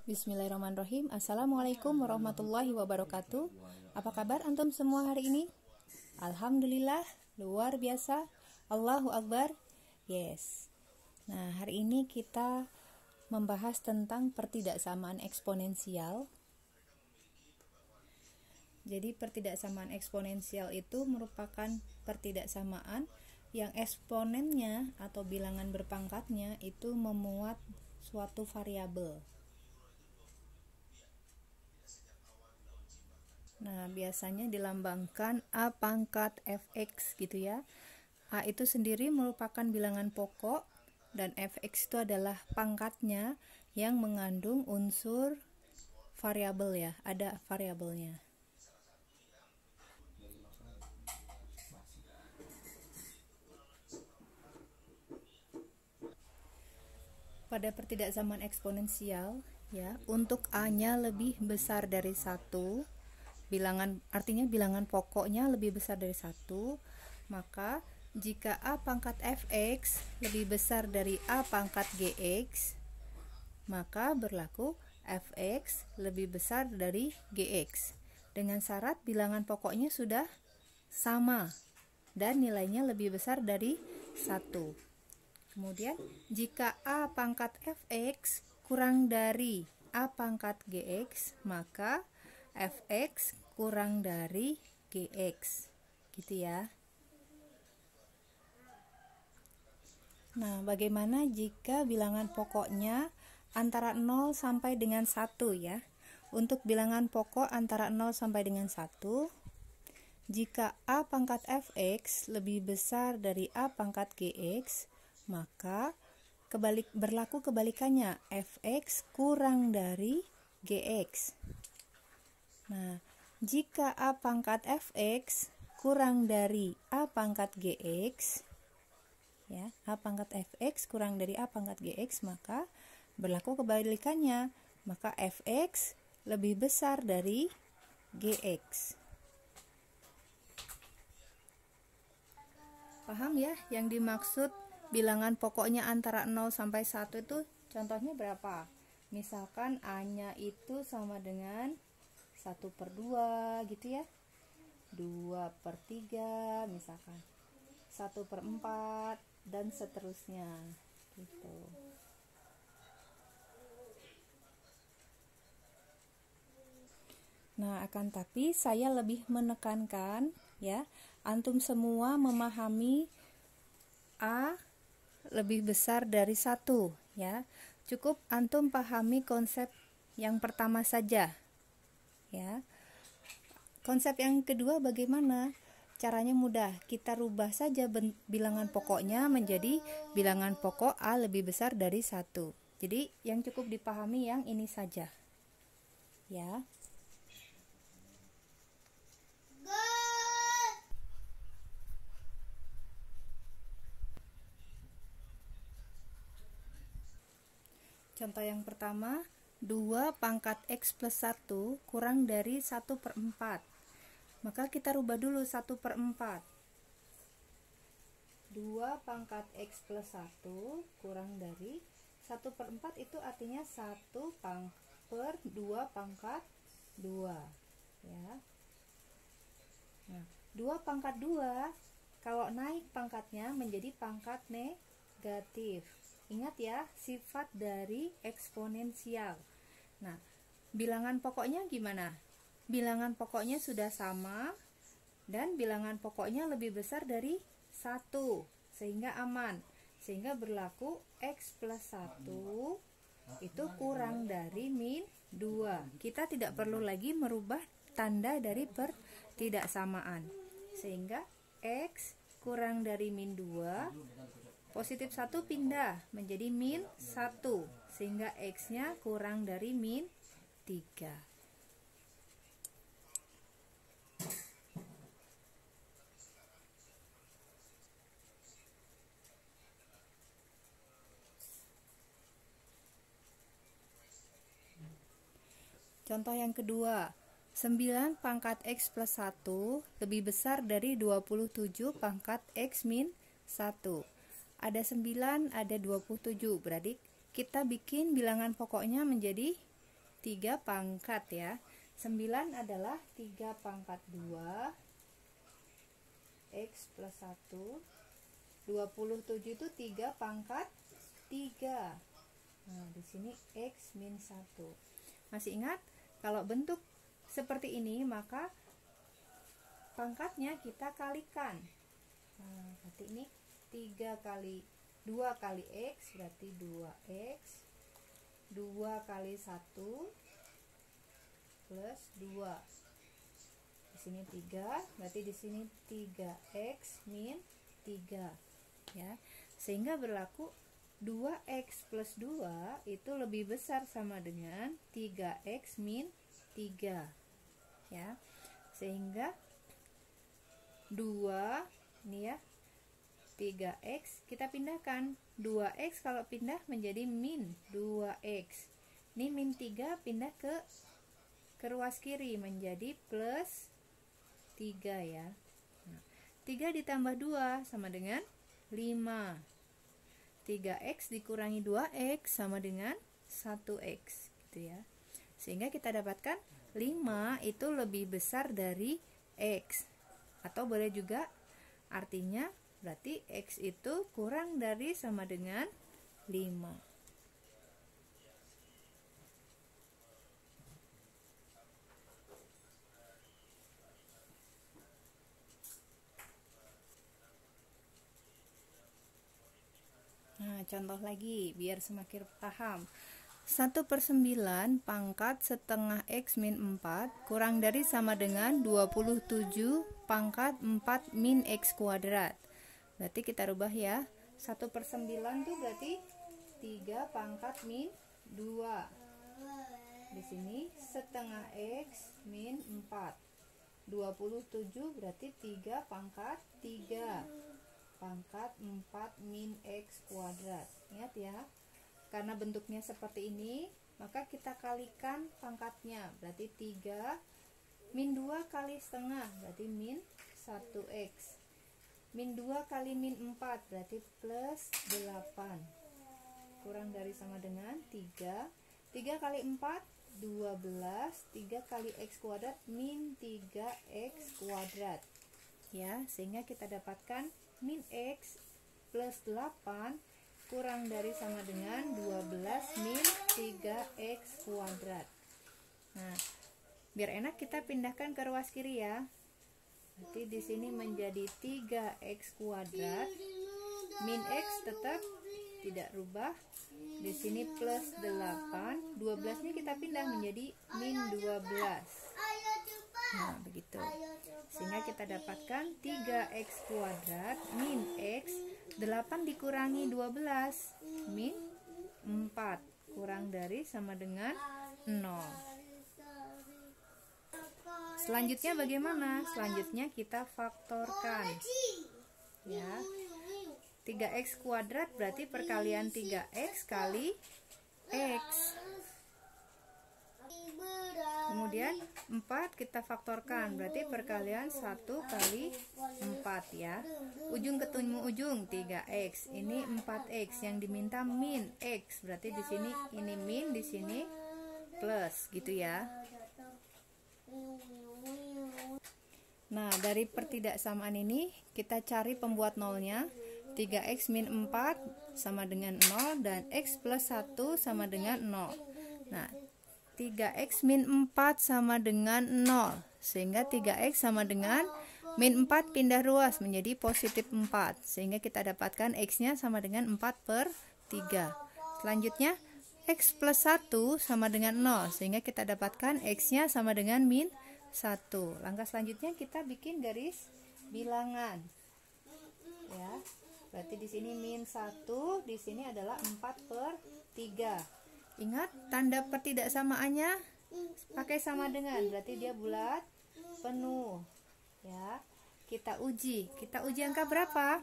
Bismillahirrahmanirrahim. Assalamualaikum warahmatullahi wabarakatuh. Apa kabar antum semua hari ini? Alhamdulillah, luar biasa. Allahu Akbar. Yes. Nah, hari ini kita membahas tentang pertidaksamaan eksponensial. Jadi pertidaksamaan eksponensial itu merupakan pertidaksamaan yang eksponennya atau bilangan berpangkatnya itu memuat suatu variabel. Nah, biasanya dilambangkan A pangkat fx gitu ya. A itu sendiri merupakan bilangan pokok dan fx itu adalah pangkatnya yang mengandung unsur variabel ya, ada variabelnya. Pada pertidaksamaan eksponensial ya, untuk A-nya lebih besar dari 1, artinya bilangan pokoknya lebih besar dari 1, maka jika A pangkat fx lebih besar dari A pangkat gx, maka berlaku fx lebih besar dari gx dengan syarat bilangan pokoknya sudah sama dan nilainya lebih besar dari 1. Kemudian jika A pangkat fx kurang dari A pangkat gx, maka fx kurang dari gx, gitu ya. Nah, bagaimana jika bilangan pokoknya antara 0 sampai dengan 1 ya? Untuk bilangan pokok antara 0 sampai dengan 1, jika A pangkat fx lebih besar dari A pangkat gx, maka berlaku kebalikannya, fx kurang dari gx. Nah, jika A pangkat fx kurang dari A pangkat gx, ya, A pangkat fx kurang dari A pangkat gx, maka berlaku kebalikannya, maka fx lebih besar dari gx. Paham ya yang dimaksud bilangan pokoknya antara 0 sampai 1 itu contohnya berapa? Misalkan A-nya itu sama dengan 1/2 gitu ya, 2/3 misalkan, 1/4 dan seterusnya gitu. Nah, akan tapi saya lebih menekankan ya, antum semua memahami A lebih besar dari 1 ya. Cukup antum pahami konsep yang pertama saja ya. Konsep yang kedua bagaimana? Caranya mudah, kita rubah saja bilangan pokoknya menjadi bilangan pokok A lebih besar dari 1. Jadi yang cukup dipahami yang ini saja ya. Contoh yang pertama, 2 pangkat x plus 1 kurang dari 1/4. Maka kita rubah dulu 1/4. 2 pangkat x plus 1 kurang dari 1/4 itu artinya 1/2 pangkat 2 ya. Nah, 2 pangkat 2 kalau naik pangkatnya menjadi pangkat negatif. Ingat ya, sifat dari eksponensial. Nah, bilangan pokoknya gimana? Bilangan pokoknya sudah sama dan bilangan pokoknya lebih besar dari 1 sehingga aman. Sehingga berlaku x plus 1 itu kurang dari min 2. Kita tidak perlu lagi merubah tanda dari pertidaksamaan. Sehingga x kurang dari min 2, positif 1 pindah menjadi min 1, sehingga x-nya kurang dari min 3. Contoh yang kedua, 9 pangkat x plus 1 lebih besar dari 27 pangkat x min 1. Ada 9, ada 27, berarti kita bikin bilangan pokoknya menjadi 3 pangkat ya. 9 adalah 3 pangkat 2 X plus 1. 27 itu 3 pangkat 3. Nah, di sini X min 1. Masih ingat? Kalau bentuk seperti ini, maka pangkatnya kita kalikan. Nah, berarti ini 3 kali 2 kali X berarti 2X. 2 kali 1 plus 2. Di sini 3, berarti di sini 3X min 3 ya. Sehingga berlaku 2X plus 2 itu lebih besar sama dengan 3X min 3 ya. Sehingga 2 ini ya, 3X kita pindahkan. 2X kalau pindah menjadi min 2X. Ini min 3 pindah ke ruas kiri menjadi plus 3 ya. Nah, 3 ditambah 2 sama dengan 5. 3X dikurangi 2X sama dengan 1X gitu ya. Sehingga kita dapatkan 5 itu lebih besar dari X. Atau boleh juga artinya berarti X itu kurang dari sama dengan 5. Nah, contoh lagi biar semakin paham. 1/9 pangkat setengah X min 4 kurang dari sama dengan 27 pangkat 4 min X kuadrat. Berarti kita rubah ya. 1/9 itu berarti 3 pangkat min 2. Di sini setengah X min 4. 27 berarti 3 pangkat 3. Pangkat 4 min X kuadrat. Ingat ya, karena bentuknya seperti ini, maka kita kalikan pangkatnya. Berarti 3 min 2 kali setengah berarti min 1X. Min 2 kali min 4 berarti plus 8. Kurang dari sama dengan 3. 3 kali 4 12. 3 kali X kuadrat min 3X kuadrat ya. Sehingga kita dapatkan min X plus 8 kurang dari sama dengan 12 min 3X kuadrat. Nah, biar enak kita pindahkan ke ruas kiri ya. Berarti di sini menjadi 3X kuadrat. Min X tetap tidak rubah. Di sini plus 8. 12 ini kita pindah menjadi min 12. Nah, begitu. Sehingga kita dapatkan 3X kuadrat min X. 8 dikurangi 12 min 4 kurang dari sama dengan 0. Selanjutnya bagaimana? Selanjutnya kita faktorkan ya. 3X kuadrat berarti perkalian 3X kali X. Kemudian 4 kita faktorkan berarti perkalian 1 kali 4 ya. Ujung ketemu ujung 3X. Ini 4X yang diminta min X. Berarti di sini ini min, di sini plus gitu ya. Nah, dari pertidaksamaan ini kita cari pembuat nolnya. 3X min 4 sama dengan 0 dan X plus 1 sama dengan 0. Nah, 3X min 4 sama dengan 0. Sehingga 3X sama dengan min 4 pindah ruas menjadi positif 4. Sehingga kita dapatkan X-nya sama dengan 4/3. Selanjutnya X plus 1 sama dengan 0. Sehingga kita dapatkan X-nya sama dengan min 1. Langkah selanjutnya kita bikin garis bilangan. Ya. Berarti di sini min 1, di sini adalah 4/3. Ingat tanda pertidaksamaannya pakai sama dengan, berarti dia bulat penuh. Ya. Kita uji angka berapa?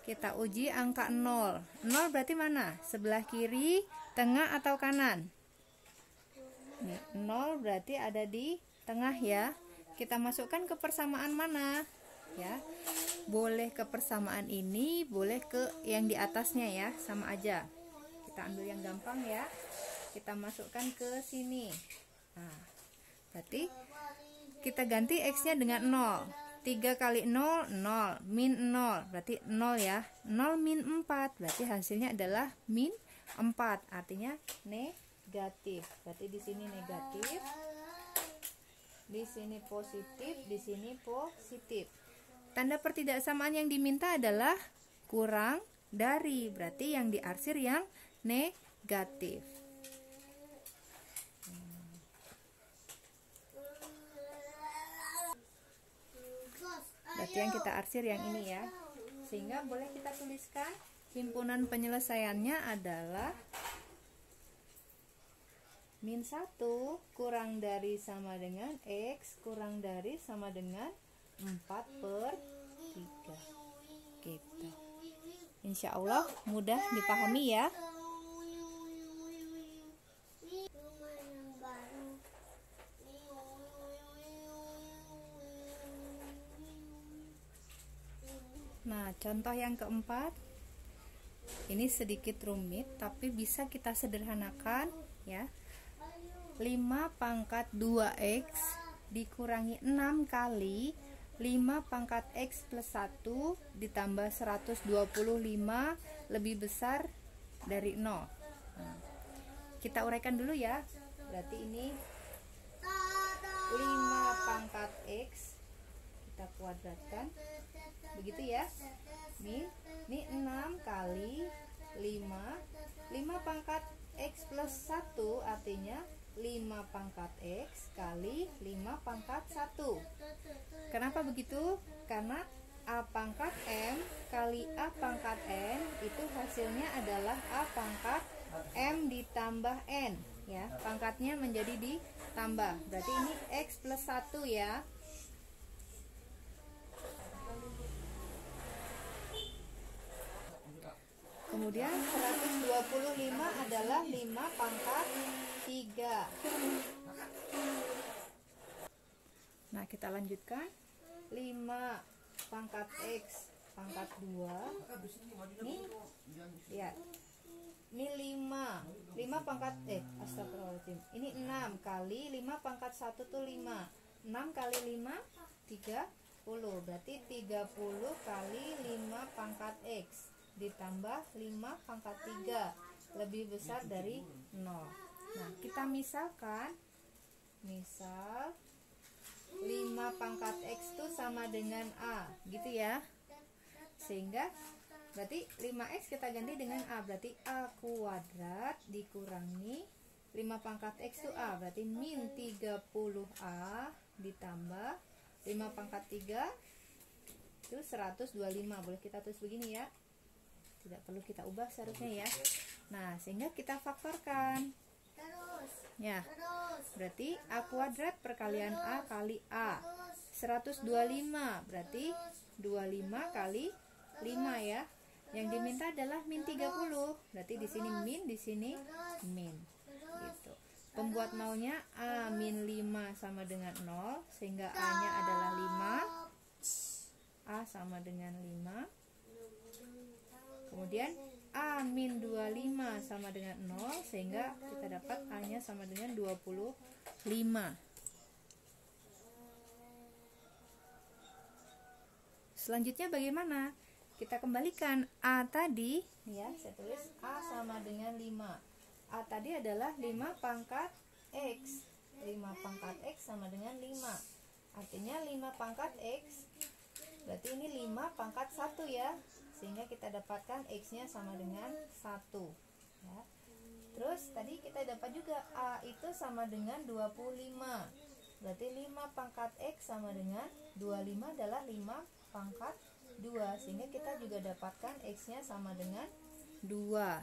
Kita uji angka 0. 0 berarti mana? Sebelah kiri, tengah atau kanan? Nih, 0 berarti ada di tengah ya. Kita masukkan ke persamaan mana? Ya. Boleh ke persamaan ini, boleh ke yang di atasnya ya, sama aja. Kita ambil yang gampang ya. kita masukkan ke sini. Nah, berarti kita ganti X-nya dengan 0. 3 kali 0, 0. Min 0, berarti 0 ya. 0 min 4, berarti hasilnya adalah min 4. Artinya negatif. Berarti di sini negatif. Di sini positif, di sini positif. Tanda pertidaksamaan yang diminta adalah kurang dari. Berarti yang diarsir yang negatif. Berarti yang kita arsir yang ini ya. Sehingga boleh kita tuliskan himpunan penyelesaiannya adalah min 1 kurang dari sama dengan X kurang dari sama dengan 4/3. Gitu. Insya Allah mudah dipahami ya. Nah, contoh yang keempat ini sedikit rumit tapi bisa kita sederhanakan ya. 5 pangkat 2X dikurangi 6 kali 5 pangkat X plus 1 ditambah 125 lebih besar dari 0. Nah, kita uraikan dulu ya. Berarti ini 5 pangkat X kita kuadratkan begitu ya. Ini 6 kali 5 pangkat X plus 1 artinya 5 pangkat X kali 5 pangkat 1. Kenapa begitu? Karena A pangkat M kali A pangkat N itu hasilnya adalah A pangkat M ditambah N ya. Pangkatnya menjadi ditambah. Berarti ini X plus 1 ya. Kemudian 125 adalah 5 pangkat 3. Nah, kita lanjutkan. 5 pangkat X pangkat 2. Nih, lihat. Ini 5 pangkat astagfirullahaladzim. Ini 6 kali 5 pangkat 1 tuh 5. 6 kali 5 30. Berarti 30 kali 5 pangkat X ditambah 5 pangkat 3 lebih besar dari 0. Nah, kita misalkan misal 5 pangkat X itu sama dengan A gitu ya. Sehingga berarti 5X kita ganti dengan A. Berarti A kuadrat dikurangi 5 pangkat X itu A. Berarti min 30A ditambah 5 pangkat 3 itu 125. Boleh kita tulis begini ya. Tidak perlu kita ubah seharusnya ya. Nah, sehingga kita faktorkan. Ya. Berarti A kuadrat perkalian A kali A. 125. Berarti 25 kali 5 ya. Yang diminta adalah min 30. Berarti di sini min, di sini min. Gitu. Pembuat maunya A min 5 sama dengan 0, sehingga A-nya adalah 5. A sama dengan 5. Kemudian A min 25 sama dengan 0, sehingga kita dapat A-nya sama dengan 25. Selanjutnya bagaimana? Kita kembalikan A tadi, ya, saya tulis A sama dengan 5. A tadi adalah 5 pangkat X. 5 pangkat X sama dengan 5. Artinya 5 pangkat X, berarti ini 5 pangkat 1 ya. Sehingga kita dapatkan X-nya sama dengan 1 ya. Terus tadi kita dapat juga A itu sama dengan 25. Berarti 5 pangkat X sama dengan 25 adalah 5 pangkat 2. Sehingga kita juga dapatkan X-nya sama dengan 2.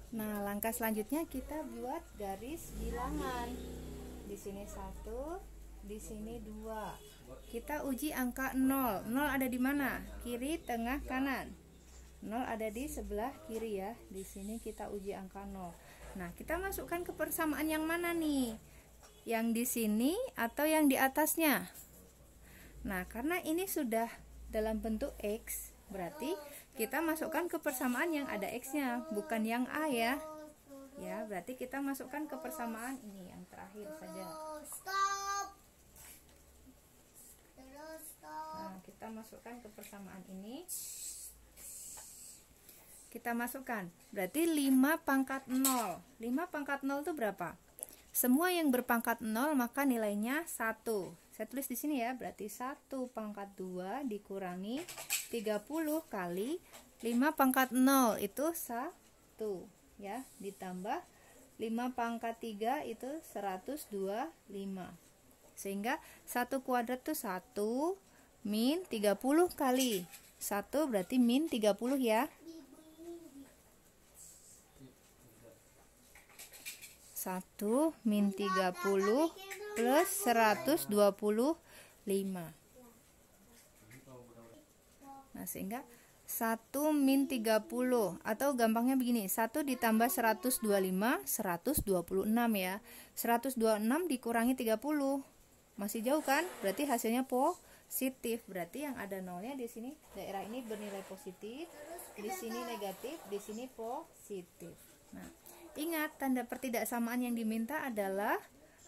Nah, langkah selanjutnya kita buat garis bilangan. Di sini 1, di sini 2. Kita uji angka 0. 0 ada di mana? Kiri, tengah, kanan. 0 ada di sebelah kiri ya. Di sini kita uji angka 0. Nah, kita masukkan ke persamaan yang mana nih? Yang di sini atau yang di atasnya? Nah, karena ini sudah dalam bentuk X, berarti kita masukkan ke persamaan yang ada X-nya, bukan yang A ya. Ya, berarti kita masukkan ke persamaan ini yang terakhir saja. Nah, kita masukkan ke persamaan ini. Kita masukkan. Berarti 5 pangkat 0. 5 pangkat 0 itu berapa? Semua yang berpangkat 0 maka nilainya 1. Saya tulis di sini ya, berarti 1 pangkat 2 dikurangi 30 kali 5 pangkat 0 itu 1 ya, ditambah 5 pangkat 3 itu 125. Sehingga 1 kuadrat itu 1 min 30 kali 1 berarti min 30 ya. 1 min 30 plus 125. Nah, sehingga 1 min 30 atau gampangnya begini, 1 ditambah 125, 126 ya. 126 dikurangi 30. Masih jauh kan? Berarti hasilnya positif. Berarti yang ada nolnya di sini, daerah ini bernilai positif, di sini negatif, di sini positif. Nah, ingat tanda pertidaksamaan yang diminta adalah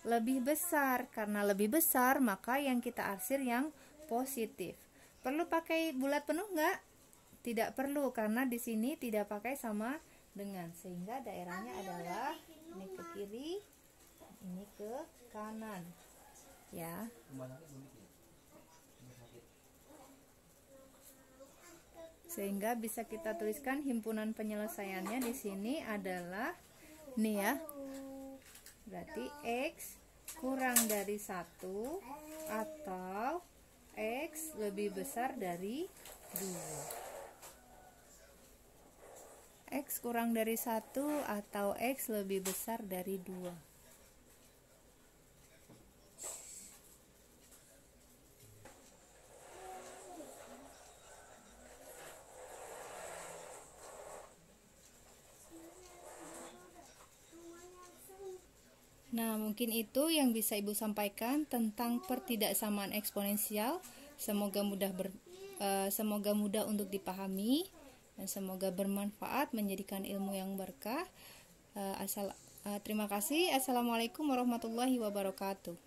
lebih besar. Karena lebih besar maka yang kita arsir yang positif. Perlu pakai bulat penuh enggak? Tidak perlu karena di sini tidak pakai sama dengan, sehingga daerahnya adalah ini ke kiri, ini ke kanan. Ya. Sehingga bisa kita tuliskan himpunan penyelesaiannya di sini adalah ini ya. Berarti X kurang dari 1 atau X lebih besar dari 2. X kurang dari 1 atau X lebih besar dari 2. Nah, mungkin itu yang bisa Ibu sampaikan tentang pertidaksamaan eksponensial. Semoga mudah untuk dipahami dan semoga bermanfaat, menjadikan ilmu yang berkah. Terima kasih. Assalamualaikum warahmatullahi wabarakatuh.